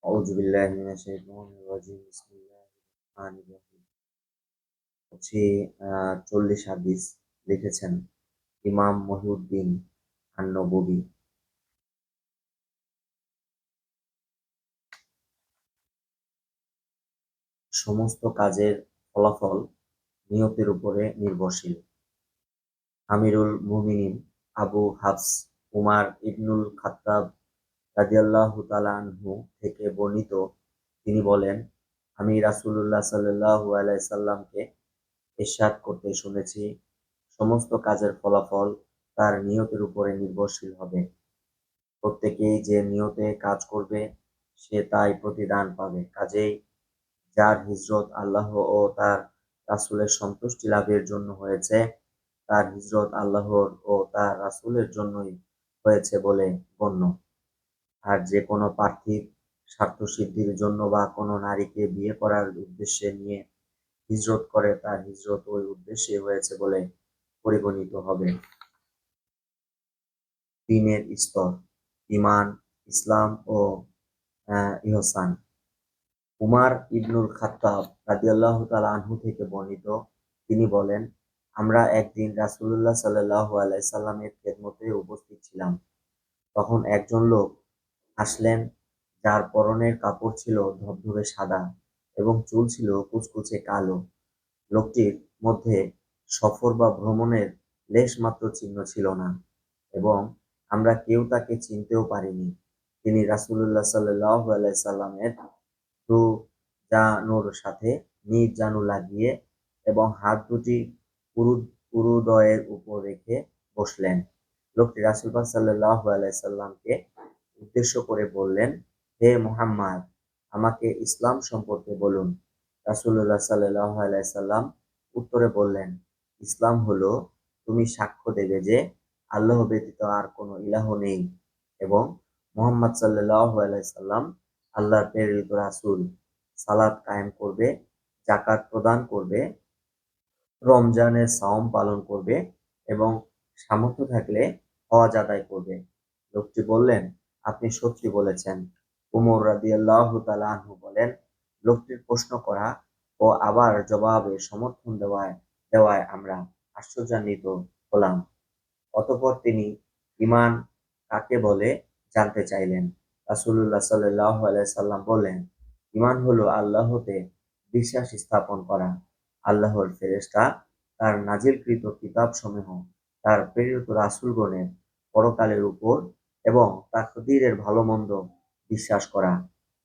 আউযু বিল্লাহি মিনাশ শাইতানির রাজিম। বিসমিল্লাহির রহমানির রহিম। হচ্ছে ৪০ হাদিস লিখেছেন ইমাম মহিউদ্দিন আন-নববী। সমস্ত কাজের ফলাফল নিয়তের উপরে নির্ভরশীল। আমিরুল মুমিনিন আবু হাফস উমার ইবনুল খাত্তাব রাদিয়াল্লাহু তাআলা আনহু থেকে বর্ণিত, তিনি বলেন, আমি রাসূলুল্লাহ সাল্লাল্লাহু আলাইহি সাল্লামকে ইরশাদ করতে শুনেছি, সমস্ত কাজের ফলাফল তার নিয়তের উপরে নির্ভরশীল হবে। প্রত্যেকেই যে নিয়তে কাজ করবে সে তাই প্রতিদান পাবে। কাজেই যার হিজরত আল্লাহ ও তার রাসূলের সন্তুষ্টি লাভের জন্য হয়েছে, তার হিজরত আল্লাহর ও তার রাসূলের জন্যই হয়েছে বলে গণ্য। আর যে কোনো পার্থিব স্বার্থসিদ্ধির জন্য বা কোনো নারীকে বিয়ে করার উদ্দেশ্যে নিয়ে হিজরত করে, তার হিজরত ওই উদ্দেশ্যে হয়েছে বলে পরিগণিত হবে। দ্বীনের স্তর: ঈমান, ইসলাম ও ইহসান। উমার ইবনুল খাত্তাব রাদিয়াল্লাহু তাআলা আনহু থেকে বর্ণিত, তিনি বলেন, আমরা একদিন রাসূলুল্লাহ সাল্লাল্লাহু আলাইহি সাল্লামের খেদমতে উপস্থিত ছিলাম। তখন একজন লোক আসলেন, যার পরনের কাপড় ছিল ধবধবে সাদা এবং চুল ছিল কুচকুচে কালো। লোকটির মধ্যে সফর বা ভ্রমণের লেশমাত্র চিহ্ন ছিল না এবং আমরা কেউ তাকে চিনতেও পারিনি। তিনি রাসূলুল্লাহ সাল্লাল্লাহু আলাইহি সাল্লামের দুজানুর সাথে নিজ জানু লাগিয়ে এবং হাত দুটি উরুদয়ের উপর রেখে বসলেন। লোকটি রাসূল পাক সাল্লাল্লাহু আলাইহি সাল্লামকে উদ্দেশ্য করে বললেন, হে মুহাম্মদ, আমাকে ইসলাম সম্পর্কে বলুন। রাসূলুল্লাহ সাল্লাল্লাহু আলাইহি সাল্লাম উত্তরে বললেন, ইসলাম হলো তুমি সাক্ষ্য দেবে যে আল্লাহ ব্যতীত আর কোনো ইলাহ নেই এবং মুহাম্মদ সাল্লাল্লাহু আলাইহি সাল্লাম আল্লাহর প্রেরিত রাসূল। সালাত কায়েম করবে, যাকাত প্রদান করবে, রমজানের সাওম পালন করবে এবং সামর্থ্য থাকলে হজ আদায় করবে। লোকটি বললেন, আপনি সত্যি বলেছেন। উমর রাদিয়াল্লাহু তাআলা আনহু বলেন, লোকটির প্রশ্ন করা ও আবার জবাবে সমর্থন দেওয়ায় আমরা আশ্চর্যান্বিত হলাম। অতঃপর তিনি ঈমান কাকে বলে জানতে চাইলেন। রাসূলুল্লাহ সাল্লাল্লাহু আলাইহি সাল্লাম বললেন, ঈমান হলো আল্লাহতে বিশ্বাস স্থাপন করা, আল্লাহর ফেরেশতা, তার নাজিলকৃত কিতাবসমূহ, তার প্রেরিত রাসূলগণের পরকালের উপর এবং তাকদীরের ভালো-মন্দ বিশ্বাস করা।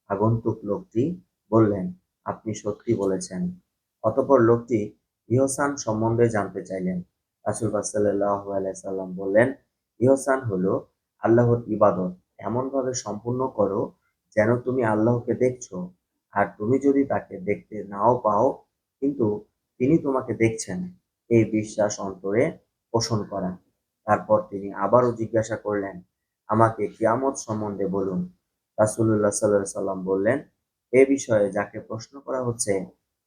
আগন্তুক লোকটি বললেন, আপনি সত্যি বলেছেন। অতঃপর লোকটি ইহসান সম্বন্ধে জানতে চাইলেন। রাসূল পাক সাল্লাল্লাহু আলাইহি সাল্লাম বললেন, ইহসান হলো আল্লাহর ইবাদত এমনভাবে সম্পূর্ণ করো যেন তুমি আল্লাহকে দেখছো, আর তুমি যদি তাকে দেখতে নাও পাও কিন্তু তিনি তোমাকে দেখছেন, এই বিশ্বাস অন্তরে পোষণ করা। তারপর তিনি আবারও জিজ্ঞাসা করলেন, আমাকে কিয়ামত সম্বন্ধে বলুন। রাসূলুল্লাহ সাল্লাল্লাহু আলাইহি সাল্লাম বললেন, এ বিষয়ে যাকে প্রশ্ন করা হচ্ছে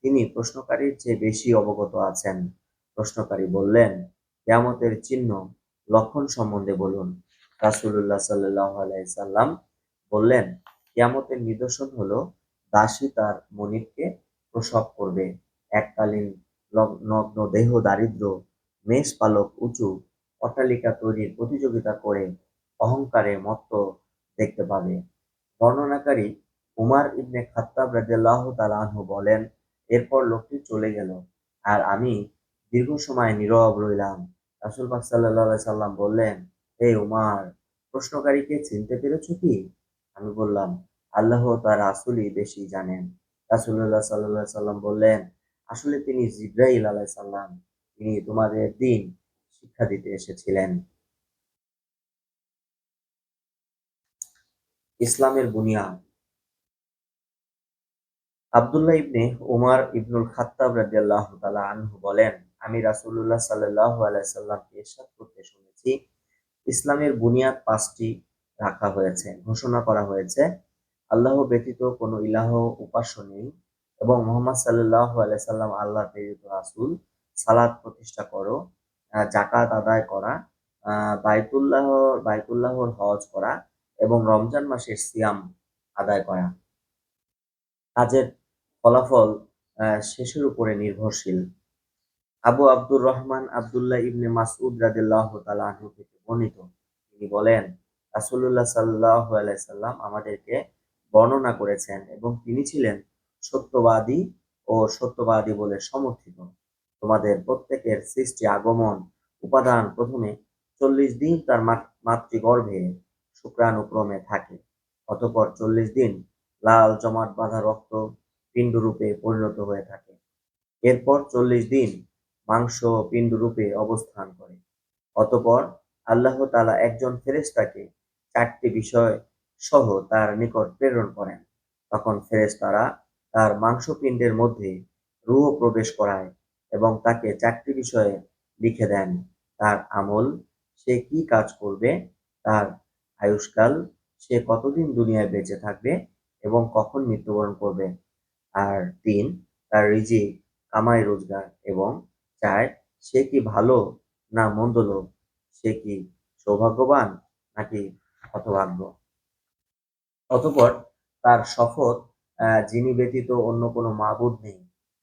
তিনি প্রশ্নকারীর চেয়ে বেশি অবগত আছেন। প্রশ্নকারী বললেন, কিয়ামতের চিহ্ন, লক্ষণ সম্বন্ধে বলুন। রাসূলুল্লাহ সাল্লাল্লাহু আলাইহি সাল্লাম বললেন, কিয়ামতের নিদর্শন হলো দাসী তার মনিবকে প্রসব করবে, এককালীন নগ্ন দেহ দারিদ্র, মেষপালক উঁচু অট্টালিকা তৈরির প্রতিযোগিতা করে অহংকারে মত্ত দেখতে পাবে। বর্ণনাকারী উমার ইবনে খাত্তাব রাদিয়াল্লাহু তাআলা আনহু বলেন, এরপর লোকটি চলে গেল আর আমি দীর্ঘ সময় নীরব রইলাম। রাসূল পাক সাল্লাল্লাহু আলাইহি সাল্লাম বললেন, হে উমার, প্রশ্নকারীকে চিনতে পেরেছো কি? আমি বললাম, আল্লাহ ও তার রাসূলই বেশি জানেন। রাসূলুল্লাহ সাল্লাল্লাহু আলাইহি সাল্লাম বললেন, আসলে তিনি জিবরাইল আলাইহিস সালাম, তিনি তোমাদের দ্বীন শিক্ষা দিতে এসেছিলেন। ইসলামের বুনিয়াদ: আব্দুল্লাহ ইবনে উমার ইবনুল খাত্তাব রাদিয়াল্লাহু তাআলা আনহু বলেন, আমি রাসূলুল্লাহ সাল্লাল্লাহু আলাইহি সাল্লামকে ইরশাদ করতে শুনেছি, ইসলামের বুনিয়াদ পাঁচটি রাখা হয়েছে, ঘোষণা করা হয়েছে, আল্লাহ ব্যতীত কোনো ইলাহ উপাস্য নেই এবং মুহাম্মদ সাল্লাল্লাহু আলাইহি সাল্লাম আল্লাহর প্রেরিত রাসূল। সালাত প্রতিষ্ঠা করো, যাকাত আদায় করা, বাইতুল্লাহর হজ করা এবং রমজান মাসের সিয়াম আদায় করা। কাজের ফলাফল শেষের উপরে নির্ভরশীল। আবু আব্দুর রহমান আব্দুল্লাহ ইবনে মাসউদ রাদিয়াল্লাহু তাআলা আনহু থেকে বর্ণিত, তিনি বলেন, রাসূলুল্লাহ সাল্লাল্লাহু আলাইহি সাল্লাম আমাদেরকে বর্ণনা করেছেন এবং তিনি ছিলেন সত্যবাদী ও সত্যবাদী বলে সমর্থিত। তোমাদের প্রত্যেকের সৃষ্টি আগমন উপাদান প্রথমে 40 দিন তার মাতৃগর্ভে শুক্রাণুক্রমে থাকে, অতঃপর 40 দিন লাল জমাট বাঁধা রক্ত পিণ্ডরূপে পরিণত হয়ে থাকে, এরপর 40 দিন মাংস পিণ্ডরূপে অবস্থান করে, অতঃপর আল্লাহ তাআলা একজন ফেরেশতাকে 4টি বিষয় সহ তার নিকট প্রেরণ করেন। তখন ফেরেশতারা তার মাংসপিণ্ডের মধ্যে রূহ প্রবেশ করায় এবং তাকে 4টি বিষয়ে লিখে দেন: তার আমল, সে কি কাজ করবে, তার আয়ুষ্কাল, সে কতদিন দুনিয়ায় বেঁচে থাকবে এবং কখন মৃত্যুবরণ করবে, আর 3 তার রিজিক, কামাই রোজগার, এবং 4 সে কি ভালো না মন্দ লোক, সে কি সৌভাগ্যবান নাকি হতভাগ্য। অতঃপর তার শপথ, যিনি ব্যতীত অন্য কোনো মাবুদ নেই।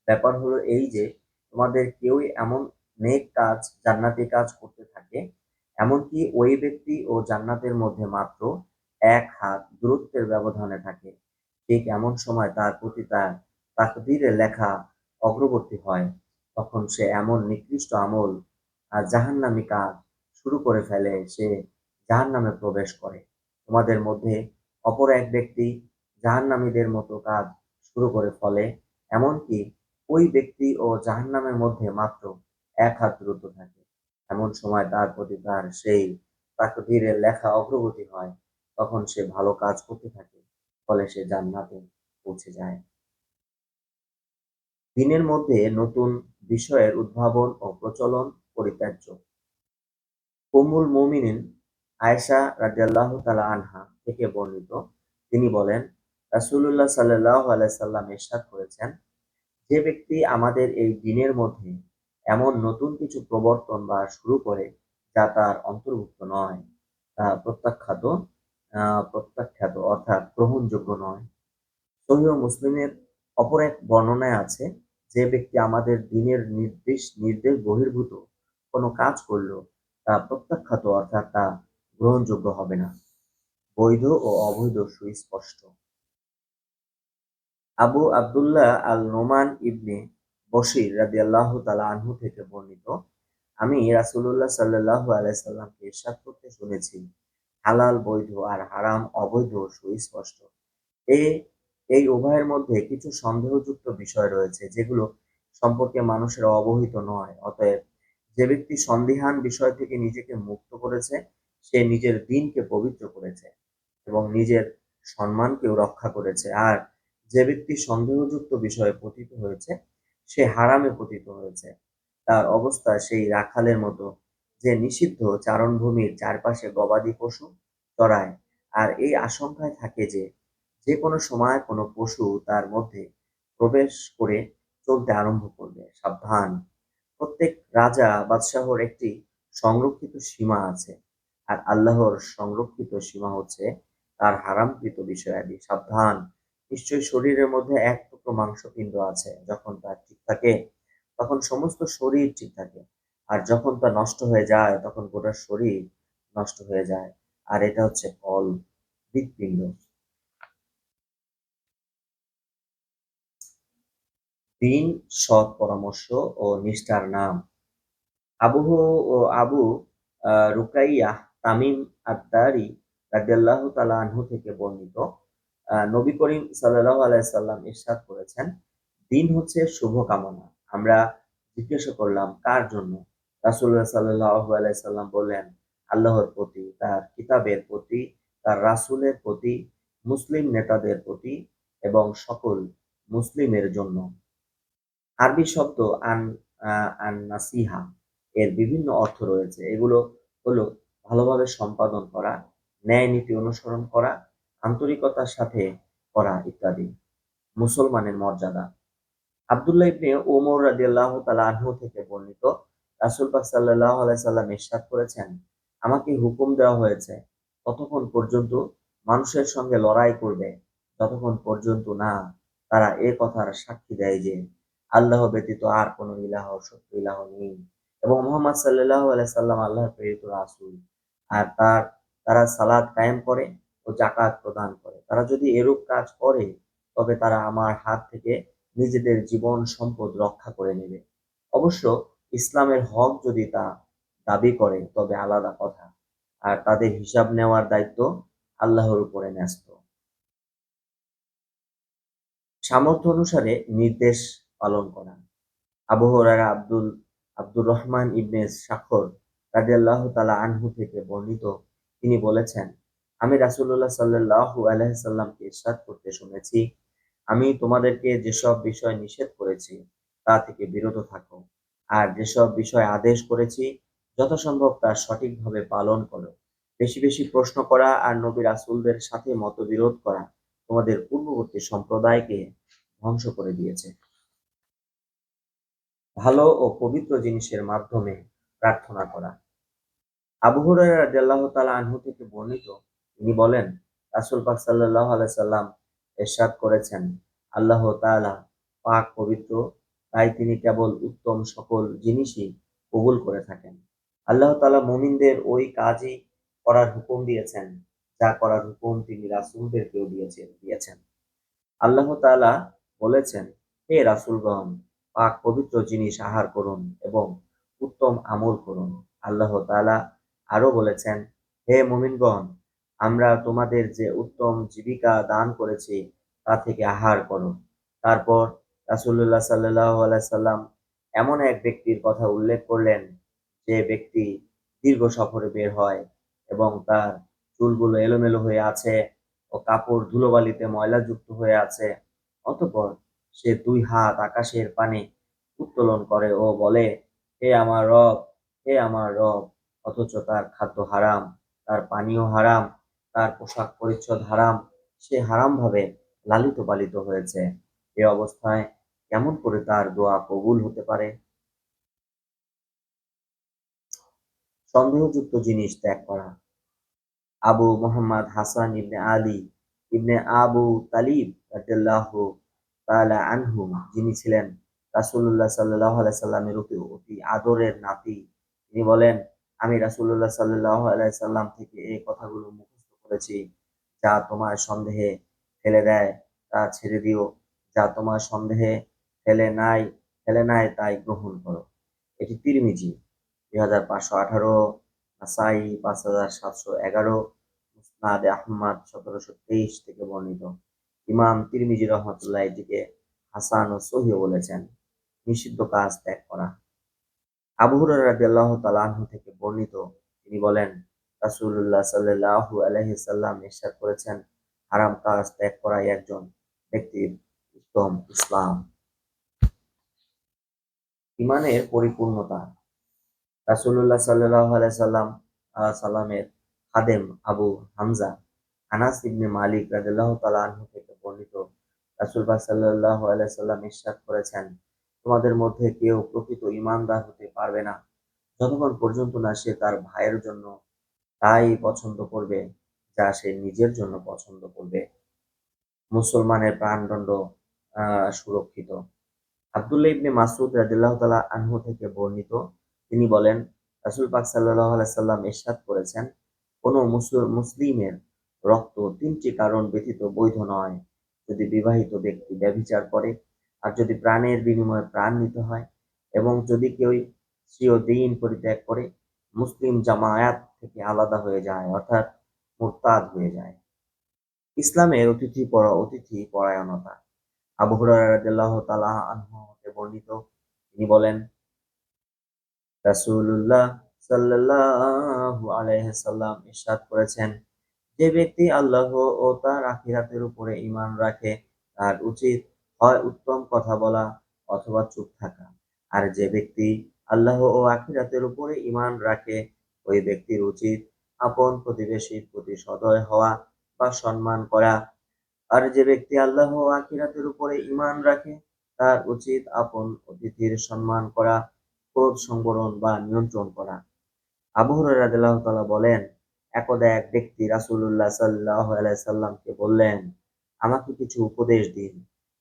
ব্যাপার হলো এই যে, তোমাদের কেউই এমন নেক কাজ, জান্নাতি কাজ করতে থাকে, এমনকি ওই ব্যক্তি ও জান্নাতের মধ্যে মাত্র 1 হাত দূরত্বের ব্যবধানে থাকে। ঠিক এমন সময় তার প্রতি তার তাকদীরে লেখা অগ্রবর্তী হয়। তখন সে এমন নিকৃষ্ট আমল আর জাহান্নামী কাজ শুরু করে ফেলে, সে জাহান্নামে প্রবেশ করে। তোমাদের মধ্যে অপর এক ব্যক্তি জাহান্নামীদের মতো কাজ শুরু করে ফলে, এমনকি ওই ব্যক্তি ও জাহান্নামের মধ্যে মাত্র 1 হাত দূরত্ব থাকে। এমন সময় তার প্রতি তার সেই তাকদীরে লেখা অগ্রগতি হয়। তখন সে ভালো কাজ করতে থাকে, ফলে সে জান্নাতে পৌঁছে যায়। দ্বীনের মধ্যে নতুন বিষয়ের উদ্ভাবন ও প্রচলন পরিত্যাজ্য। উম্মুল মুমিনিন আয়েশা রাদিয়াল্লাহু তাআলা আনহা থেকে বর্ণিত, তিনি বলেন, রাসূলুল্লাহ সাল্লাল্লাহু আলাইহি সাল্লাম ইরশাদ করেছেন, যে ব্যক্তি আমাদের এই দ্বীনের মধ্যে এমন নতুন কিছু প্রবর্তন বা শুরু করে যা তার অন্তর্ভুক্ত নয়, তা প্রত্যাখ্যাত অর্থাৎ গ্রহণযোগ্য নয়। সহিহ মুসলিমের অপর এক বর্ণনায় আছে, যে ব্যক্তি আমাদের দ্বীনের নির্দেশ বহির্ভূত কোনো কাজ করল, তা প্রত্যাখ্যাত অর্থাৎ তা গ্রহণযোগ্য হবে না। বৈধ ও অবৈধ সুস্পষ্ট। আবু আব্দুল্লাহ আল নোমান ইবনে বশির রাদিয়াল্লাহু তাআলা আনহু থেকে বর্ণিত, আমি রাসূলুল্লাহ সাল্লাল্লাহু আলাইহি সাল্লামকে ইরশাদ করতে শুনেছি, হালাল বৈধ আর হারাম অবৈধ সুস্পষ্ট। এ এই উভয়ের মধ্যে কিছু সন্দেহযুক্ত বিষয় রয়েছে, যেগুলো সম্পর্কে মানুষের অবহিত নয়। অতএব যে ব্যক্তি সন্দিহান বিষয় থেকে নিজেকে মুক্ত করেছে, সে নিজের দ্বীনকে পবিত্র করেছে এবং নিজের সম্মানকেও রক্ষা করেছে। আর যে ব্যক্তি সন্দেহযুক্ত বিষয়ে পতিত হয়েছে, সে হারামে পতিত হয়েছে। তার অবস্থা সেই রাখালের মতো, যে নিষিদ্ধ চারণভূমির চারপাশে গবাদি পশু চড়ায়, আর এই আশঙ্কায় থাকে যে যে কোনো সময় কোনো পশু তার মধ্যে প্রবেশ করে চলতে আরম্ভ করবে। সাবধান! প্রত্যেক রাজা বাদশাহর একটি সংরক্ষিত সীমা আছে, আর আল্লাহর সংরক্ষিত সীমা হচ্ছে তার হারামকৃত বিষয়াদি। সাবধান! নিশ্চয়ই শরীরের মধ্যে এক টুকরো মাংসপিণ্ড আছে, যখন তা ঠিক থাকে তখন সমস্ত শরীর ঠিক থাকে, আর যখন তা নষ্ট হয়ে যায় তখন গোটা শরীর নষ্ট হয়ে যায়, আর এটা হচ্ছে হৃৎপিণ্ড। দ্বীন, সৎ পরামর্শ ও নিষ্ঠার নাম। আবু রুকাইয়াহ তামিম আদ-দারি রাদিয়াল্লাহু তাআলা আনহু থেকে বর্ণিত, নবী করিম সাল্লাল্লাহু আলাইহি সাল্লাম ইরশাদ করেছেন, দ্বীন হচ্ছে শুভকামনা। আমরা জিজ্ঞাসা করলাম, কার জন্য? রাসূলুল্লাহ সাল্লাল্লাহু আলাইহি সাল্লাম বললেন, আল্লাহর প্রতি, তার কিতাবের প্রতি, তার রাসূলের প্রতি, মুসলিম নেতাদের প্রতি এবং সকল মুসলিমের জন্য। আরবি শব্দ আন-নাসিহা এর বিভিন্ন অর্থ রয়েছে। এগুলো হলো ভালোভাবে সম্পাদন করা, ন্যায় নীতি অনুসরণ করা, আন্তরিকতার সাথে করা ইত্যাদি। মুসলমানের মর্যাদা। আব্দুল্লাহ ইবনে ওমর রাদিয়াল্লাহু তাআলা আনহু থেকে বর্ণিত, রাসূল পাক সাল্লাল্লাহু আলাইহি সাল্লাম ইরশাদ করেছেন, আমাকে হুকুম দেওয়া হয়েছে ততক্ষণ পর্যন্ত মানুষের সঙ্গে লড়াই করবে, যতক্ষণ পর্যন্ত না তারা এ কথার সাক্ষী দেয় যে আল্লাহ ব্যতীত আর কোনো সত্য ইলাহ নেই এবং মুহাম্মদ সাল্লাল্লাহু আলাইহি সাল্লাম আল্লাহর প্রেরিত রাসূল। আর তারা সালাত কায়েম করে ও যাকাত প্রদান করে। তারা যদি এরূপ কাজ করে তবে তারা আমার হাত থেকে নিজেদের জীবন সম্পদ রক্ষা করে নেবে। অবশ্য ইসলামের হক যদি তা দাবি করে তবে আলাদা কথা। আর তাদের হিসাব নেওয়ার দায়িত্ব আল্লাহর উপরে ন্যস্ত। সামর্থ্য অনুসারে নির্দেশ পালন করা। আবু হুরায়রা আব্দুর রহমান ইবনে সাখর রাদিয়াল্লাহু তাআলা আনহু থেকে বর্ণিত, তিনি বলেছেন, আমি রাসূলুল্লাহ সাল্লাল্লাহু আলাইহি সাল্লামকে ইরশাদ করতে শুনেছি, আমি তোমাদেরকে যেসব বিষয় নিষেধ করেছি তা থেকে বিরত থাকো, আর যেসব বিষয় আদেশ করেছি যথাসম্ভব তা সঠিকভাবে পালন করো। বেশি বেশি প্রশ্ন করা আর নবী রাসূলদের সাথে মতবিরোধ করা তোমাদের পূর্ববর্তী সম্প্রদায়কে ধ্বংস করে দিয়েছে। ভালো ও পবিত্র জিনিসের মাধ্যমে প্রার্থনা করা। আবু হুরায়রা রাদিয়াল্লাহু তাআলা আনহু থেকে বর্ণিত, তিনি বলেন, রাসূল পাক সাল্লাল্লাহু আলাইহি সাল্লাম ইরশাদ করেছেন, আল্লাহ তাআলা পাক পবিত্র, তাই তিনি কেবল উত্তম সকল জিনিসই কবুল করে থাকেন। আল্লাহ তাআলা মুমিনদের ওই কাজই করার হুকুম দিয়েছেন যা করার হুকুম তিনি রাসূলদেরকেও দিয়েছেন। আল্লাহ তাআলা বলেছেন, হে রাসূলগণ, পাক পবিত্র জিনিস আহার করুন এবং উত্তম আমল করুন। আল্লাহ তাআলা আরো বলেছেন, হে মুমিনগণ, আমরা তোমাদের যে উত্তম জীবিকা দান করেছি তা থেকে আহার করো। তারপর রাসূলুল্লাহ সাল্লাল্লাহু আলাইহি সাল্লাম এমন এক ব্যক্তির কথা উল্লেখ করলেন, যে ব্যক্তি দীর্ঘ সফরে বের হয় এবং তার চুলগুলো এলোমেলো হয়ে আছে ও কাপড় ধুলোবালিতে ময়লাযুক্ত হয়ে আছে। অতঃপর সে দুই হাত আকাশের পানে উত্তোলন করে ও বলে, হে আমার রব, হে আমার রব, অথচ তার খাদ্য হারাম, তার পানীয় হারাম, তার পোশাক পরিচ্ছদ হারাম, সে হারামভাবে লালিত পালিত হয়েছে। এ অবস্থায় কেমন করে তার দোয়া কবুল হতে পারে? সন্দেহযুক্ত জিনিস ত্যাগ করা। আবু মুহাম্মদ হাসান ইবনে আলী ইবনে আবু তালিব রাদিয়াল্লাহু তাআলা আনহু, যিনি ছিলেন রাসূলুল্লাহ সাল্লাল্লাহু আলাইহি সাল্লামের অতি আদরের নাতি, তিনি বলেন, আমি রাসূলুল্লাহ সাল্লাল্লাহু আলাইহি সাল্লাম থেকে এই কথাগুলো মুখস্থ করেছি, যা তোমার সন্দেহে ফেলে দেয় তা ছেড়ে দিও, যা তোমার সন্দেহে ফেলে নাই তাই গ্রহণ করো। এটি তিরমিজি ২৫১৮, নাসাই ৫৭১১, মুসনাদে আহমদ ১৭২৩ থেকে বর্ণিত। ইমাম তিরমিজি রহমাতুল্লাহ এটিকে হাসান ও সহিহ বলেছেন। নিষিদ্ধ কাজ ত্যাগ করা। আবু হুরায়রা রাদিয়াল্লাহু তাআলা আনহু থেকে বর্ণিত, তিনি বলেন, রাসূলুল্লাহ সাল্লাল্লাহু আলাইহি সাল্লাম ইরশাদ করেছেন, হারাম কাজ ত্যাগ করাই একজন ব্যক্তির উত্তম ইসলাম। ঈমানের পরিপূর্ণতা। রাসূলুল্লাহ সাল্লাল্লাহু আলাইহি সাল্লামের খাদেম আবু হামজা আনাস ইবনে মালিক রাদিয়াল্লাহু তাআলা আনহু থেকে বর্ণিত, রাসূল পাক সাল্লাল্লাহু আলাইহি সাল্লাম ইরশাদ করেছেন, তোমাদের মধ্যে কেউ প্রকৃত ঈমানদার হতে পারবে না যতক্ষণ পর্যন্ত না সে তার ভাইয়ের জন্য তাই পছন্দ করবে যা সে নিজের জন্য পছন্দ করবে। মুসলমানের প্রাণদণ্ড সুরক্ষিত। আব্দুল্লাহ ইবনে মাসউদ রাদিয়াল্লাহু তাআলা আনহু থেকে বর্ণিত, তিনি বলেন, রাসূল পাক সাল্লাল্লাহু আলাইহি সাল্লাম ইরশাদ করেছেন, কোন মুসলিমের রক্ত তিনটি কারণ ব্যতীত বৈধ নয়: যদি বিবাহিত ব্যক্তি ব্যভিচার করে, আর যদি প্রাণের বিনিময়ে প্রাণ নিতে হয়, এবং যদি কেউ স্বীয় দ্বীন পরিত্যাগ করে মুসলিম জামায়াত থেকে আলাদা হয়ে যায়, অর্থাৎ মুরতাদ হয়ে যায়। ইসলামের অতিথি পরায়ণতা। আবু হুরায়রা রাদিয়াল্লাহু তাআলা আনহু হতে বর্ণিত, তিনি বলেন, রাসূলুল্লাহ সাল্লাল্লাহু আলাইহি সাল্লাম ইরশাদ করেছেন, যে ব্যক্তি আল্লাহ ও তার আখিরাতের উপরে ঈমান রাখে তার উচিত হয় উত্তম কথা বলা অথবা চুপ থাকা। আর যে ব্যক্তি আল্লাহ ও আখিরাতের উপরে ঈমান রাখে ওই ব্যক্তির উচিত আপন প্রতিবেশীর প্রতি সদয় হওয়া বা সম্মান করা। আর যে ব্যক্তি আল্লাহ ও আখিরাতের উপরে ঈমান রাখে তার উচিত আপন অতিথির সম্মান করা, ক্রোধ সংবরণ বা নিয়ন্ত্রণ করা। আবু হুরায়রা রাদিয়াল্লাহু তাআলা বলেন, একদা এক ব্যক্তি রাসূলুল্লাহ সাল্লাল্লাহু আলাইহি সাল্লামকে বললেন, আমাকে কিছু উপদেশ দিন।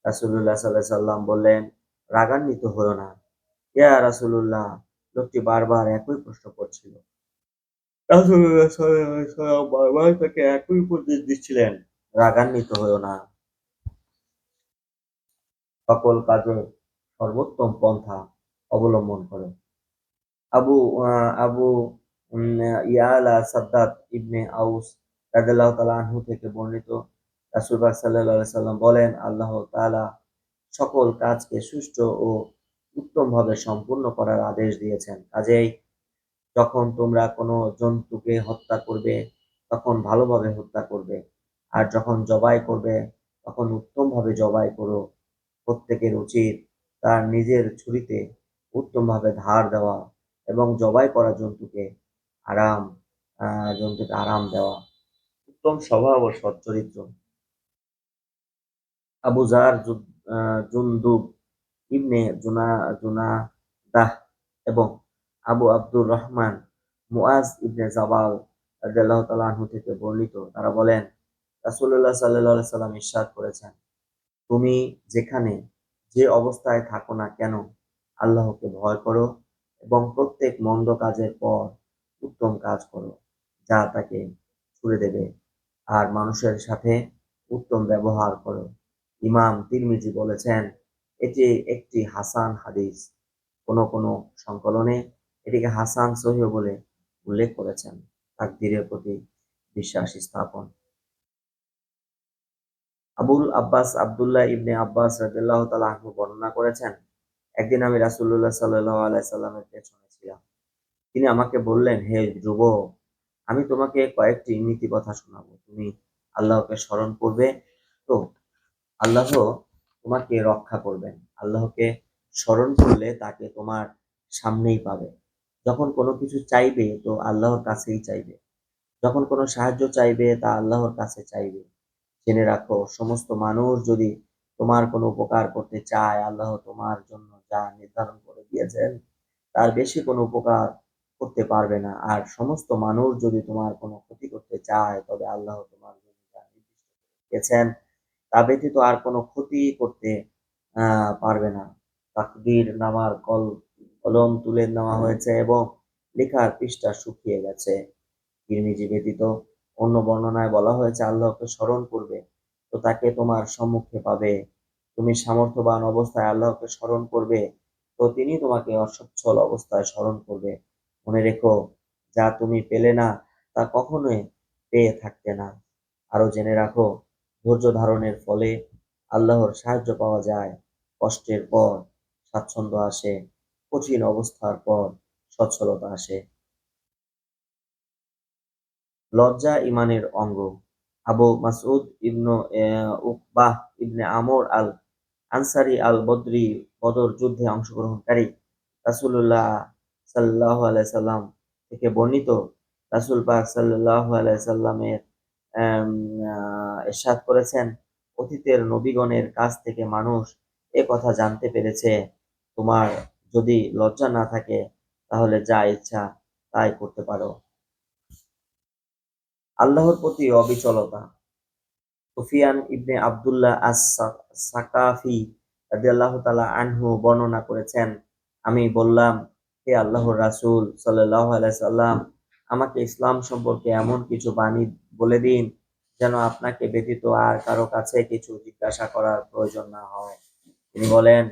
রাসূলুল্লাহ সাল্লাল্লাহু আলাইহি সাল্লাম বললেন, রাগান্বিত হয়ো না। ইয়া রাসূলুল্লাহ, লোকটি বারবার একই প্রশ্ন করছিল। রাসূলুল্লাহ সাল্লাল্লাহু আলাইহি সাল্লাম বারবার তাকে একই উপদেশ দিচ্ছিলেন, রাগান্বিত হয়ো না। সকল কাজে সর্বোত্তম পন্থা অবলম্বন করো। আবু আবু ইয়ালা সাদ্দাত ইবনে আউস রাদিয়াল্লাহু তাআলা আনহু থেকে বর্ণিত, রাসূল পাক সাল্লাল্লাহু আলাইহি সাল্লাম বলেন, আল্লাহ তাআলা সকল কাজকে সুষ্ঠু ও উত্তমভাবে সম্পূর্ণ করার আদেশ দিয়েছেন। কাজেই যখন তোমরা কোনো জন্তুকে হত্যা করবে, তখন ভালোভাবে হত্যা করবে। আর যখন জবাই করবে, তখন উত্তমভাবে জবাই করো। প্রত্যেকের উচিত তার নিজের ছুরিতে উত্তমভাবে ধার দেওয়া এবং জবাই করা আরাম জন্তুকে আরাম দেওয়া। উত্তম স্বভাব ও সচ্চরিত্র। আবু যার জুনদুব ইবনে জুনাদাহ এবং আবু আব্দুর রহমান মুআজ ইবনে জাবাল রাদিয়াল্লাহু তাআলা আনহু থেকে বর্ণিত, তারা বলেন, রাসূলুল্লাহ সাল্লাল্লাহু আলাইহি সাল্লাম ইরশাদ করেছেন, তুমি যেখানে যে অবস্থায় থাকো না কেন, আল্লাহকে ভয় করো এবং প্রত্যেক মন্দ কাজের পর উত্তম কাজ করো, যা তাকে ছুড়ে দেবে। আর মানুষের সাথে উত্তম ব্যবহার করো। ইমাম তিরমিজি বলেছেন, এটি একটি হাসান হাদিস। কোনো সংকলনে এটিকে হাসান সহিহ বলে উল্লেখ করেছেন। তাকদীরের প্রতি বিশ্বাস স্থাপন। আবুল আব্বাস আব্দুল্লাহ ইবনে আব্বাস রাদিয়াল্লাহু তাআলা আনহু বর্ণনা করেছেন, একদিন আমি রাসূলুল্লাহ সাল্লাল্লাহু আলাইহি সাল্লামের পেছনে ছিলাম। তিনি আমাকে বললেন, হে যুবক, আমি তোমাকে কয়েকটি নীতি কথা শোনাবো। তুমি আল্লাহকে স্মরণ করবে, তো আল্লাহ তোমাকে রক্ষা করবেন। আল্লাহকে স্মরণ করলে তাকে তোমার সামনেই পাবে। যখন কোনো কিছু চাইবে তো আল্লাহর কাছেই চাইবে। যখন কোনো সাহায্য চাইবে তা আল্লাহর কাছে চাইবে। জেনে রাখো, সমস্ত মানুষ যদি তোমার কোনো উপকার করতে চায়, আল্লাহ তোমার জন্য যা নির্ধারণ করে দিয়েছেন তার বেশি কোনো উপকার করতে পারবে না। আর সমস্ত মানুষ যদি তোমার কোনো ক্ষতি করতে চায়, তবে আল্লাহ তোমার জন্য যা নির্দিষ্ট করে দিয়েছেন তা ব্যতীত আর কোনো ক্ষতি করতে পারবে না। তাকদীর নামার কলম তুলে নেওয়া হয়েছে এবং লেখার পৃষ্ঠা শুকিয়ে গেছে। তিরমিজি ব্যতীত অন্য বর্ণনায় বলা হয়েছে, আল্লাহকে স্মরণ করবে তো তাকে তোমার সম্মুখে পাবে। তুমি সামর্থ্যবান অবস্থায় আল্লাহকে স্মরণ করবে তো তিনি তোমাকে অসচ্ছল অবস্থায় স্মরণ করবে। মনে রেখো, যা তুমি পেলে না তা কখনোই পেয়ে থাকতে না। আরো জেনে রাখো, ধৈর্য ধারণের ফলে আল্লাহর সাহায্য পাওয়া যায়। কষ্টের পর স্বাচ্ছন্দ্য আসে, কঠিন অবস্থার পর সচ্ছলতা আসে। লজ্জা ঈমানের অঙ্গ। আবু মাসউদ ইবনু উকবাহ ইবনে আমর আল আনসারী আল বদরি বদর যুদ্ধে অংশগ্রহণকারী, রাসূলুল্লাহ সাল্লাল্লাহু আলাইহি সাল্লাম থেকে বর্ণিত, রাসূল পাক সাল্লাল্লাহু আলাইহি সাল্লামের ইরশাদ করেছেন, অতীতের নবীগণের কাছ থেকে মানুষ এ কথা জানতে পেরেছে, তোমার যদি লজ্জা না থাকে তাহলে যা ইচ্ছা তাই করতে পারো। আল্লাহর প্রতি অবিচলতা। সুফিয়ান ইবনে আব্দুল্লাহ সাকাফি রাদিয়াল্লাহু তাআলা আনহু বর্ণনা করেছেন, আমি বললাম, হে আল্লাহর রাসূল সাল্লাল্লাহু আলাইহি সাল্লাম, আমাকে ইসলাম সম্পর্কে এমন কিছু বাণী বলে দিন যেন আপনাকে ব্যতীত আর কারো কাছে কিছু জিজ্ঞাসা করার প্রয়োজন না হয়। তিনি বলেন,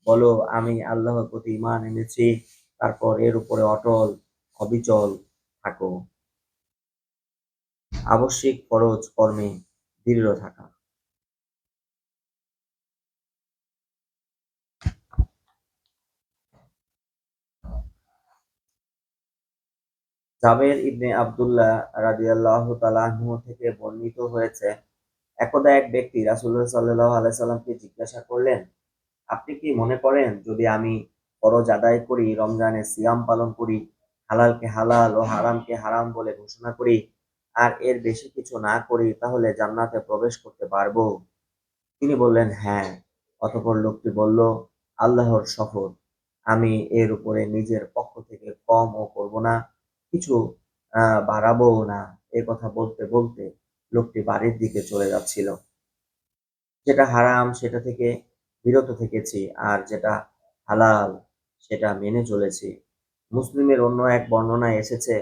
বলো, আমি আল্লাহর প্রতি ঈমান এনেছি, তারপর এর উপরে অটল অবিচল থাকো। আবশ্যিক ফরজ কর্মে দৃঢ় থাকা। জাবের ইবনে আব্দুল্লাহ রাদিয়াল্লাহু তাআলা আনহু থেকে বর্ণিত হয়েছে, একদা এক ব্যক্তি রাসূলুল্লাহ সাল্লাল্লাহু আলাইহি সাল্লামকে জিজ্ঞাসা করলেন, আপনি কি মনে করেন যদি আমি ফরজ আদায় করি, রমজানে সিয়াম পালন করি, হালালকে হালাল ও হারামকে হারাম বলে ঘোষণা করি, আর এর বেশি কিছু না করি, তাহলে জান্নাতে প্রবেশ করতে পারবো? তিনি বললেন, হ্যাঁ। অতঃপর লোকটি বলল, আল্লাহর শপথ, আমি এর উপরে নিজের পক্ষ থেকে কমও করব না, কিছু বাড়াবোও না। এ কথা বলতে বলতে লোকটি বাড়ির দিকে চলে যাচ্ছিল। যেটা হারাম সেটা থেকে বিরত থেকেছি, আর যেটা হালাল সেটা মেনে চলেছি। মুসলিমের অন্য এক বর্ণনায় এসেছে,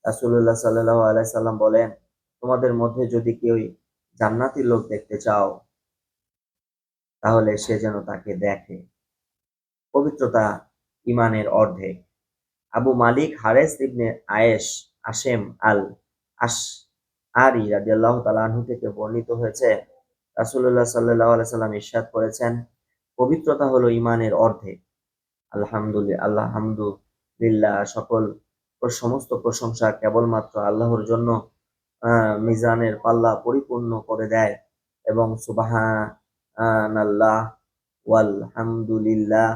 রাসূলুল্লাহ সাল্লাল্লাহু আলাইহি সাল্লাম বলেন, তোমাদের মধ্যে যদি কেউ জান্নাতি লোক দেখতে চাও তাহলে সে যেন তাকে দেখে। পবিত্রতা ঈমানের অর্ধেক। আবু মালিক হারেস ইবনে আশেম আল আশআরী রাদিয়াল্লাহু তাআলা আনহু থেকে বর্ণিত হয়েছে, রাসূলুল্লাহ সাল্লাল্লাহু আলাইহি সাল্লাম ইরশাদ করেছেন, পবিত্রতা হলো ঈমানের অর্ধেক। আলহামদুলিল্লাহ, সকল সমস্ত প্রশংসা কেবলমাত্র আল্লাহর জন্য। মিজানের পাল্লা পরিপূর্ণ করে দেয় এবং সুবহানাল্লাহ ওয়ালহামদুলিল্লাহ,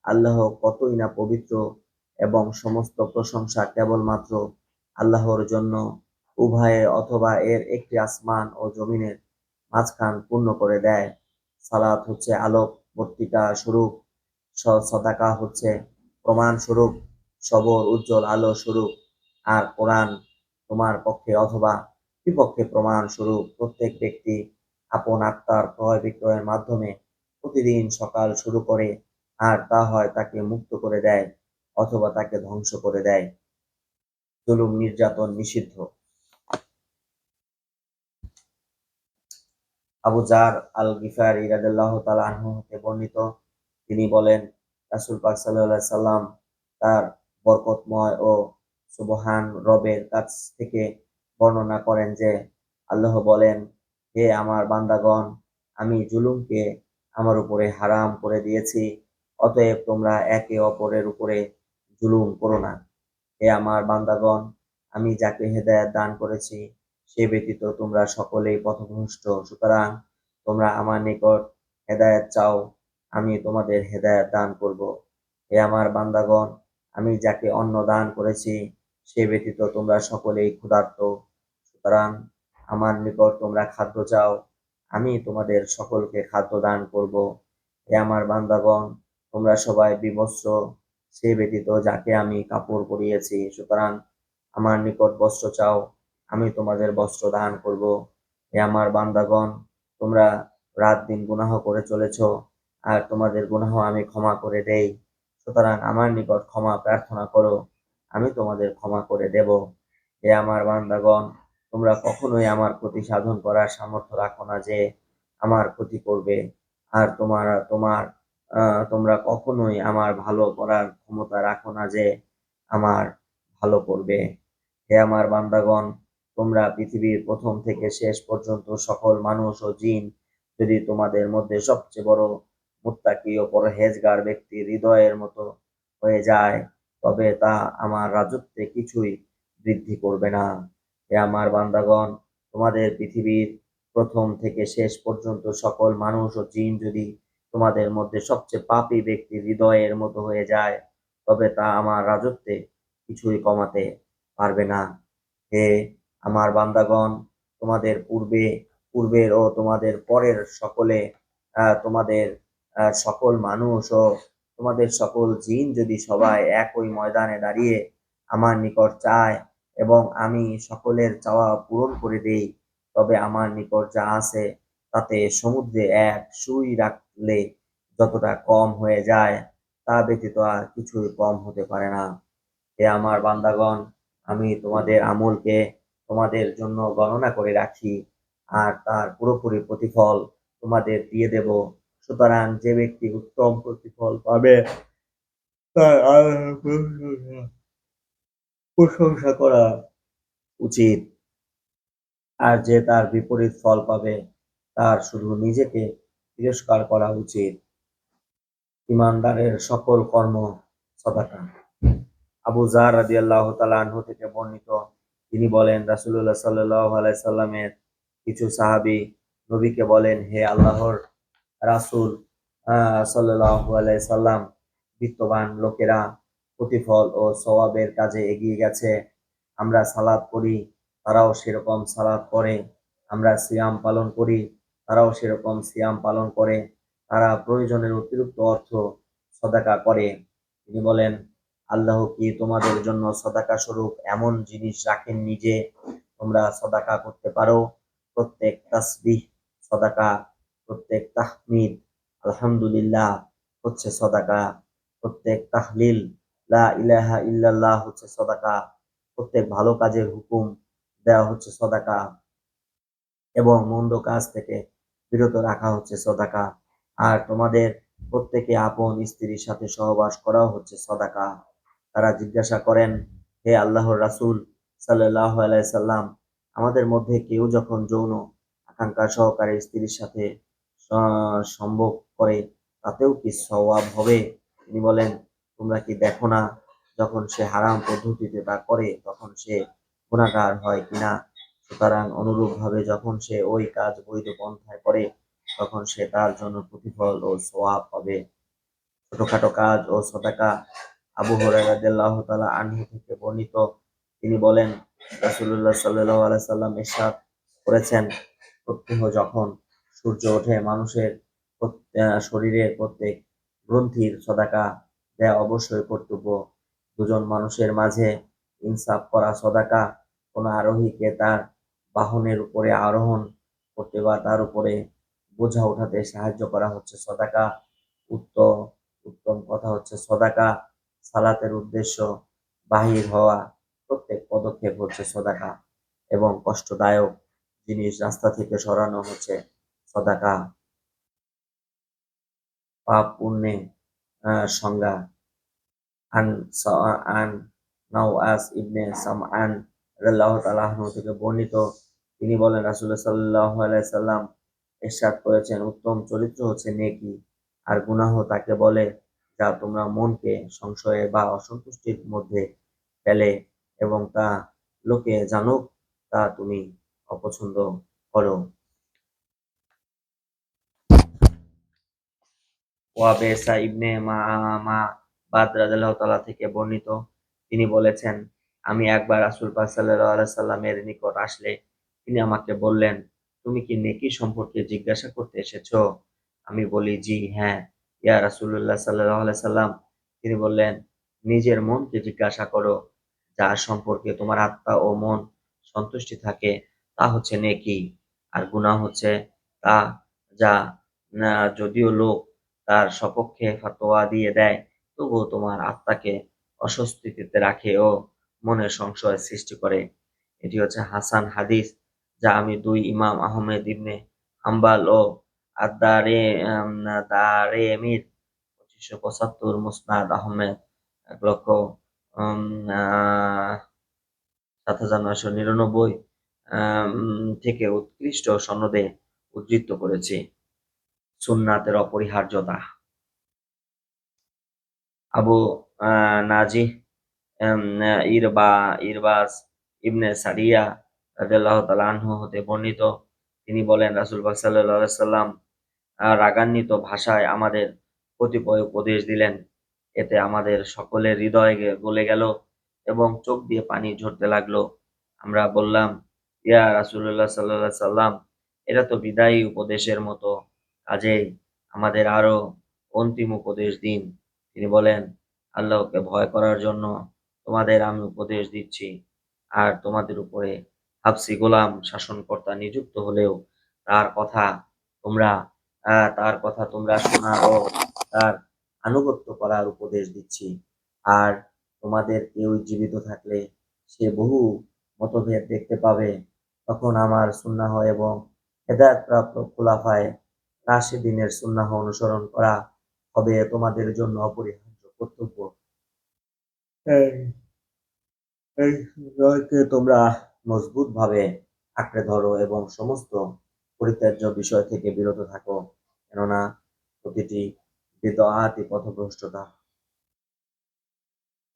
আল্লাহ কতই না পবিত্র, এবং সমস্ত প্রশংসা কেবলমাত্র আল্লাহর জন্য। উভয়ে অথবা এর একটি আসমান ও জমিনের মাঝখান পূর্ণ করে দেয়। সালাত হচ্ছে আলোক বর্তিকা স্বরূপ, সদাকা হচ্ছে প্রমাণ স্বরূপ, সবর উজ্জ্বল আলো স্বরূপ, আর কোরআন তোমার পক্ষে অথবা বিপক্ষে প্রমাণ স্বরূপ। প্রত্যেক ব্যক্তি আপন আত্মার ক্রয় বিক্রয়ের মাধ্যমে প্রতিদিন সকাল শুরু করে, আর তা হয় তাকে মুক্ত করে দেয় অথবা তাকে ধ্বংস করে দেয়। জুলুম নির্যাতন নিষিদ্ধ। আবু জার আল গিফারি রাদিয়াল্লাহু তাআলা আনহু হতে বর্ণিত, তিনি বলেন, রাসূল পাক সাল্লাল্লাহু আলাইহি সাল্লাম তার বরকতময় ও সুবহান রবের কাছ থেকে বর্ণনা করেন যে, আল্লাহ বলেন, হে আমার বান্দাগণ, আমি জুলুমকে আমার উপরে হারাম করে দিয়েছি, অতএব তোমরা একে অপরের উপরে জুলুম করো না। হে আমার বান্দাগণ, আমি যাকে হেদায়েত দান করেছি সে ব্যতীত তোমরা সকলেই পথভ্রষ্ট, সুতরাং তোমরা আমার নিকট হেদায়েত চাও, আমি তোমাদের হেদায়েত দান করব। হে আমার বান্দাগণ, আমি যাকে অন্ন দান করেছি সে ব্যতীত তোমরা সকলেই ক্ষুধার্ত, সুতরাং আমার নিকট তোমরা খাদ্য চাও, আমি তোমাদের সকলকে খাদ্য দান করব। হে আমার বান্দাগণ, তোমরা সবাই বিবস্ত্র, সে ব্যতীত যাকে আমি কাপড় পরিয়েছি, সুতরাং আমার নিকট বস্ত্র চাও, আমি তোমাদের বস্ত্র দান করব। হে আমার বান্দাগণ, তোমরা রাত দিন গুনাহ করে চলেছ, আর তোমাদের গুনাহ আমি ক্ষমা করে দেই, সুতরাং আমার নিকট ক্ষমা প্রার্থনা করো, আমি তোমাদের ক্ষমা করে দেব। হে আমার বান্দাগণ, তোমরা কখনোই আমার ক্ষতি সাধন করার সামর্থ্য রাখো না যে আমার ক্ষতি করবে, আর তোমরা কখনোই আমার ভালো করার ক্ষমতা রাখো না যে আমার ভালো করবে। হে আমার বান্দাগণ, তোমরা পৃথিবীর প্রথম থেকে শেষ পর্যন্ত সকল মানুষ ও জিন যদি তোমাদের মধ্যে সবচেয়ে বড় মুত্তাকি ও পরহেজগার ব্যক্তির হৃদয়ের মতো হয়ে যায়, তবে তা আমার রাজত্বে কিছুই বৃদ্ধি করবে না। হে আমার বান্দাগণ, তোমাদের পৃথিবীর প্রথম থেকে শেষ পর্যন্ত সকল মানুষ ও জিন যদি তোমাদের মধ্যে সবচেয়ে পাপী ব্যক্তির হৃদয়ের মতো হয়ে যায়, তবে তা আমার রাজত্বে কিছুই কমাতে পারবে না। হে আমার বান্দাগণ, তোমাদের পূর্বের ও তোমাদের পরের সকলে, তোমাদের সকল মানুষ ও তোমাদের সকল জিন যদি সবাই একই ময়দানে দাঁড়িয়ে আমার নিকট চায় এবং আমি সকলের চাওয়া পূরণ করে দেই, তবে আমার নিকট যা আছে তাতে সমুদ্রে এক সুই রাখলে যতটা কম হয়ে যায়, তা ব্যতীত আর কিছুই কম হতে পারে না। হে আমার বান্দাগণ, আমি তোমাদের আমলকে তোমাদের জন্য গণনা করে রাখি, আর তার পুরোপুরি প্রতিফল তোমাদের দিয়ে দেব। সুতরাং যে ব্যক্তি উত্তম প্রতিফল পাবে তার আল্লাহর প্রশংসা করা উচিত, আর যে তার বিপরীত ফল পাবে তার শুধু নিজেকে তিরস্কার করা উচিত। ঈমানদারের সকল কর্ম সদাকা। আবু যার রাদিয়াল্লাহু তাআলা আনহু থেকে বর্ণিত, তিনি বলেন, রাসূলুল্লাহ সাল্লাল্লাহু আলাইহি সাল্লামের কিছু সাহাবী নবীকে বলেন, হে আল্লাহর রাসূল সাল্লাল্লাহু আলাইহি সাল্লাম, বিত্তবান লোকেরা প্রতিফল ও সওয়াবের কাজে এগিয়ে গেছে, আমরা সালাত করি, তারাও সেরকম সালাত করে, আমরা সিয়াম পালন করি, তারাও সেরকম সিয়াম পালন করে, তারা প্রয়োজনের অতিরিক্ত অর্থ সদাকা করে। তিনি বলেন, আল্লাহ কি তোমাদের জন্য সদাকা স্বরূপ এমন জিনিস রাখেননি যে তোমরা সদাকা করতে পারো? প্রত্যেক তাসবিহ সদাকা, প্রত্যেক তাহমিদ আলহামদুলিল্লাহ হচ্ছে সদাকা, প্রত্যেক তাহলিল লা ইলাহা ইল্লাল্লাহ হচ্ছে সদাকা, প্রত্যেক ভালো কাজের হুকুম দেওয়া হচ্ছে সদাকা, এবং মন্দ কাজ থেকে বিরত রাখা হচ্ছে সদাকা। আর তোমাদের প্রত্যেকে আপন স্ত্রীর সাথে সহবাস করাও হচ্ছে সদাকা। তারা জিজ্ঞাসা করেন, হে আল্লাহর রাসূল সাল্লাল্লাহু আলাইহি সাল্লাম, আমাদের মধ্যে কেউ যখন যৌন আকাঙ্ক্ষা সহকারে স্ত্রীর সাথে সম্ভোগ করে তাতেও কি সওয়াব হবে? তিনি বলেন, তোমরা কি দেখো না, যখন সে হারাম পদ্ধতিতে তা করে তখন সে গুনাহগার হয় কিনা? সুতরাং অনুরূপভাবে যখন সে ওই কাজ বৈধ পন্থায় করে তখন সে তার জন্য প্রতিফল ও সওয়াব পাবে। ছোটখাটো কাজ ও সদাকা। আবু হুরায়রা রাদিয়াল্লাহু তাআলা আনহু থেকে বর্ণিত, তিনি বলেন, রাসূলুল্লাহ সাল্লাল্লাহু আলাইহি সাল্লাম ইরশাদ করেছেন, প্রত্যহ যখন সূর্য ওঠে মানুষের শরীরের প্রত্যেক গ্রন্থির সদাকা দেয়া অবশ্যই কর্তব্য। দুজন মানুষের মাঝে ইনসাফ করা সদাকা। কোন আরোহীকে তার বাহনের উপরে আরোহণ করতে বা তার উপরে বোঝা ওঠাতে সাহায্য করা হচ্ছে সদাকা। উত্তম উত্তম কথা হচ্ছে সদাকা। সালাতের উদ্দেশ্য বাহির হওয়া প্রত্যেক পদক্ষেপ হচ্ছে সদাকা, এবং কষ্টদায়ক জিনিস রাস্তা থেকে সরানো হচ্ছে সদাকা। পাপ পুণ্যে সংজ্ঞা। আন আন নাওয়াস ইবনে সামআন রাদিয়াল্লাহু তাআলা আনহু থেকে বর্ণিত, তিনি বলেন, রাসূলুল্লাহ সাল্লাল্লাহু আলাইহি সাল্লাম ইরশাদ করেছেন, উত্তম চরিত্র হচ্ছে নেকি, আর গুনাহ তাকে বলে যা তোমরা মনকে সংশয়ে বা অসন্তুষ্টির মধ্যে ফেলে এবং তা লোকে জানুক তা তুমি অপছন্দ করো। ওয়াবেসা ইবনে মা'বাদ রাদিয়াল্লাহু তাআলা থেকে বর্ণিত, তিনি বলেছেন, আমি একবার রাসূল পাক সাল্লাল্লাহু আলাইহি সাল্লামের নিকট আসলে তিনি আমাকে বললেন, তুমি কি নেকি সম্পর্কে জিজ্ঞাসা করতে এসেছো? আমি বলি, জি হ্যাঁ ইয়া রাসূলুল্লাহ সাল্লাল্লাহু আলাইহি সাল্লাম। তিনি বললেন, নিজের মনকে জিজ্ঞাসা করো, যার সম্পর্কে তোমার আত্মা ও মন সন্তুষ্টি থাকে তা হচ্ছে নেকি, আর গুনাহ হচ্ছে তা যা যদিও লোক তার সপক্ষে ফতোয়া দিয়ে দেয় তবুও তোমার আত্মাকে অস্বস্তিতে রাখে ও মনে সংশয় সৃষ্টি করে। এটি হচ্ছে হাসান হাদিস, যা আমি দুই ইমাম আহমেদ ইবনে হাম্বাল ও আদ-দারে দারেমির ২৫৭৫, মুসনাদ আহমেদ ১,৭৯৯৯ থেকে উৎকৃষ্ট সনদে উদ্ধৃত করেছি। সুন্নাতের অপরিহার্যতা। আবু নাজিহ ইরবাজ ইবনে সারিয়া রাদিয়াল্লাহু তাআলা আনহু হতে বর্ণিত, তিনি বলেন, রাসূল পাক সাল্লাল্লাহু আলাইহি সাল্লাম রাগান্বিত ভাষায় আমাদের কতিপয় উপদেশ দিলেন। এতে আমাদের সকলের হৃদয় গলে গেল এবং চোখ দিয়ে পানি ঝরতে লাগলো। আমরা বললাম, ইয়া রাসূলুল্লাহ সাল্লাল্লাহু আলাইহি সাল্লাম, এটা তো বিদায়ী উপদেশের মতো, কাজেই আমাদের আরো অন্তিম উপদেশ দিন। তিনি বলেন, আল্লাহকে ভয় করার জন্য তোমাদের আমি উপদেশ দিচ্ছি, আর তোমাদের উপরে হাবশী গোলাম শাসনকর্তা নিযুক্ত হলেও তার কথা তোমরা শোনা ও তার আনুগত্য করার উপদেশ দিচ্ছি। আর তোমাদের কেউ জীবিত থাকলে সে বহু মতভেদ দেখতে পাবে, তখন আমার সুন্নাহ এবং হেদায়েতপ্রাপ্ত খুলাফায়ে রাশিদিনের সুন্নাহ অনুসরণ করা হবে তোমাদের জন্য অপরিহার্য কর্তব্য। এই এই সুন্নাহকে তোমরা মজবুতভাবে আঁকড়ে ধরো এবং সমস্ত পরিত্যাজ্য বিষয় থেকে বিরত থাকো, কেননা প্রতিটি বিদআতই পথভ্রষ্টতা।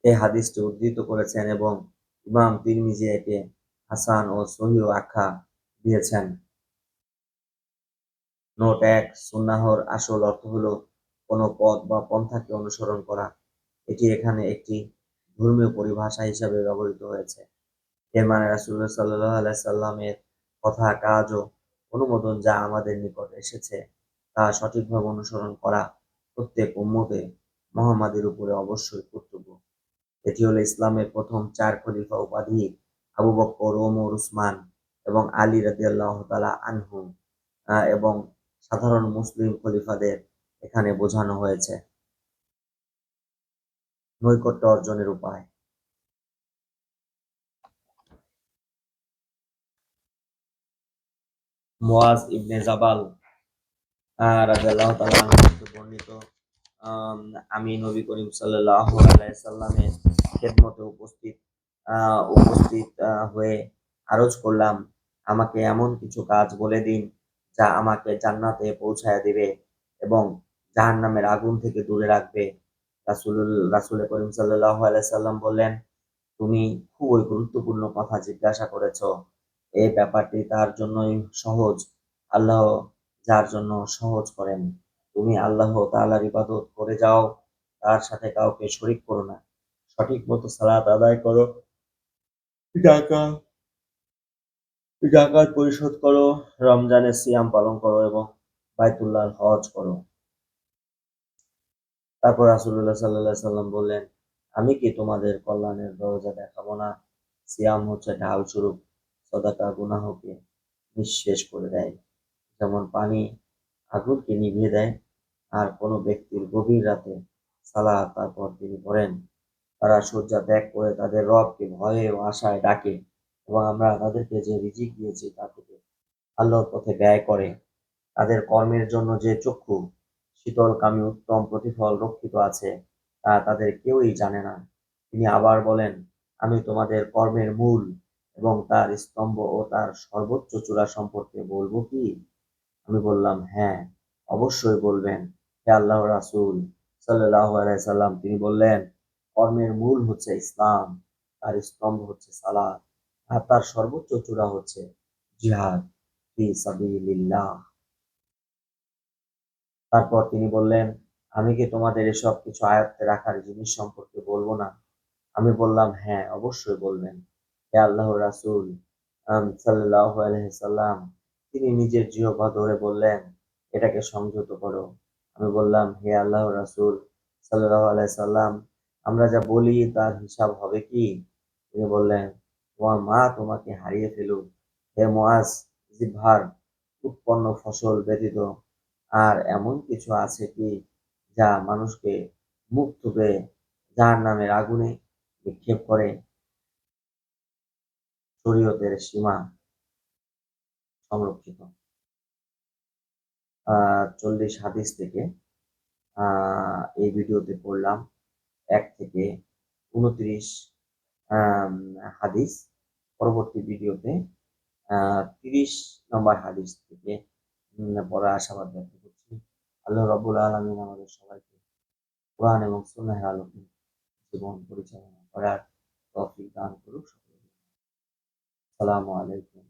এই হাদিসটি উদ্ধৃত করেছেন এবং ইমাম তিরমিজি একে হাসান ও সহিহ আখ্যা দিয়েছেন। নোট ১, সুন্নাহর আসল অর্থ হলো কোনো পথ বা পন্থাকে অনুসরণ করা। এটি এখানে একটি ধর্মীয় পরিভাষা হিসাবে ব্যবহৃত হয়েছে। এর মানে রাসূলুল্লাহ সাল্লাল্লাহু আলাইহি সাল্লামের কথা, কাজ ও অনুমোদন যা আমাদের নিকট এসেছে তা সঠিকভাবে অনুসরণ করা প্রত্যেক উম্মতে মুহাম্মাদের উপরে অবশ্যই কর্তব্য। এটি হলো ইসলামের প্রথম ৪ খলিফা উপাধি আবু বকর, ওমর, উসমান এবং আলী রাদিয়াল্লাহু তাআলা আনহু এবং সাধারণ মুসলিম খলিফাদের এখানে বোঝানো হয়েছে। নৈকট্য অর্জনের উপায়। মুয়াজ ইবনে জাবাল রাদিয়াল্লাহু তাআলা আনহু থেকে বর্ণিত, আমি নবী করিম সাল্লাল্লাহু আলাইহি সাল্লামের খেদমতে উপস্থিত হয়ে আরজ করলাম, আমাকে এমন কিছু কাজ বলে দিন যা আমাকে জান্নাতে পৌঁছায়া দিবে এবং জাহান্নামের আগুন থেকে দূরে রাখবে। রাসূল করিম সাল্লাল্লাহু আলাইহি সাল্লাম বললেন, তুমি খুবই গুরুত্বপূর্ণ কথা জিজ্ঞাসা করেছ। এই ব্যাপারটি তার জন্যই সহজ। আল্লাহ যার জন্য সহজ করেন। তুমি আল্লাহ তাআলার ইবাদত করে যাও, তার সাথে কাউকে শরীক করো না। সঠিক মতো সালাত আদায় করো, জাকাত জাকাত পরিশোধ করো, রমজানের সিয়াম পালন করো এবং বাইতুল্লাহর হজ করো। তারপর রাসূলুল্লাহ সাল্লাল্লাহু আলাইহি সাল্লাম বললেন, আমি কি তোমাদের কল্যাণের দরজা দেখাবো না? সিয়াম হচ্ছে ঢাল স্বরূপ, সদাকা গুনাহকে নিঃশেষ করে দেয়। যেমন পানি আগুনকে নিভিয়ে দেয়। আর কোনো ব্যক্তির গভীর রাতে সালাত তারপর তিনি পড়েন, তারা শয্যা ত্যাগ করে তাদের রবকে ভয়ে ও আশায় ডাকে এবং আমরা তাদেরকে যে রিজিক দিয়েছি তা থেকে আল্লাহর পথে ব্যয় করে। তাদের কর্মের জন্য যে চক্ষু শীতলকামী উত্তম প্রতিফল রক্ষিত আছে তা তাদের কেউই জানে না। তিনি আবার বলেন, আমি তোমাদের কর্মের মূল এবং তার স্তম্ভ ও তার সর্বোচ্চ চূড়া সম্পর্কে বলবো কি? আমি বললাম, হ্যাঁ, অবশ্যই বলবেন, হে আল্লাহর রাসূল সাল্লাল্লাহু আলাইহি সাল্লাম। তিনি বললেন, কর্মের মূল হচ্ছে ইসলাম, তার স্তম্ভ হচ্ছে সালাত, আর তার সর্বোচ্চ চূড়া হচ্ছে জিহাদ ফি সাবিলিল্লাহ। তারপর তিনি বললেন, আমি কি তোমাদের এসব কিছু আয়ত্তে রাখার জিনিস সম্পর্কে বলবো না? আমি বললাম, হ্যাঁ, অবশ্যই বলবেন, হে আল্লাহর রাসূল সাল্লাল্লাহু আলাইহি সাল্লাম। তিনি নিজের জিহ্বা ধরে বললেন, এটাকে সংযত করো। আমি বললাম, হে আল্লাহর রাসূল সাল্লাল্লাহু আলাইহি সাল্লাম, আমরা যা বলি তার হিসাব হবে কি? তিনি বললেন, তোমার মা তোমাকে হারিয়ে ফেলুক, হে মুআজ, জিহ্বার উৎপন্ন ফসল ব্যতীত আর এমন কিছু আছে কি যা মানুষকে মুখ থুবড়ে জাহান্নামের আগুনে নিক্ষেপ করে? শরীয়তের সীমা সংরক্ষিত। 40 হাদিস থেকে এই ভিডিওতে পড়লাম 1 থেকে 29 আম হাদিস। পরবর্তী ভিডিওতে 30 নম্বর হাদিস থেকে পড়ার আশাবাদ ব্যক্ত করছি। আল্লাহ রাব্বুল আলামিন আমাদের সবাইকে কোরআন এবং সুন্নাহের আলোকে জীবন পরিচালনা করার তৌফিক দান করুক। সকলকে। আসসালামু আলাইকুম।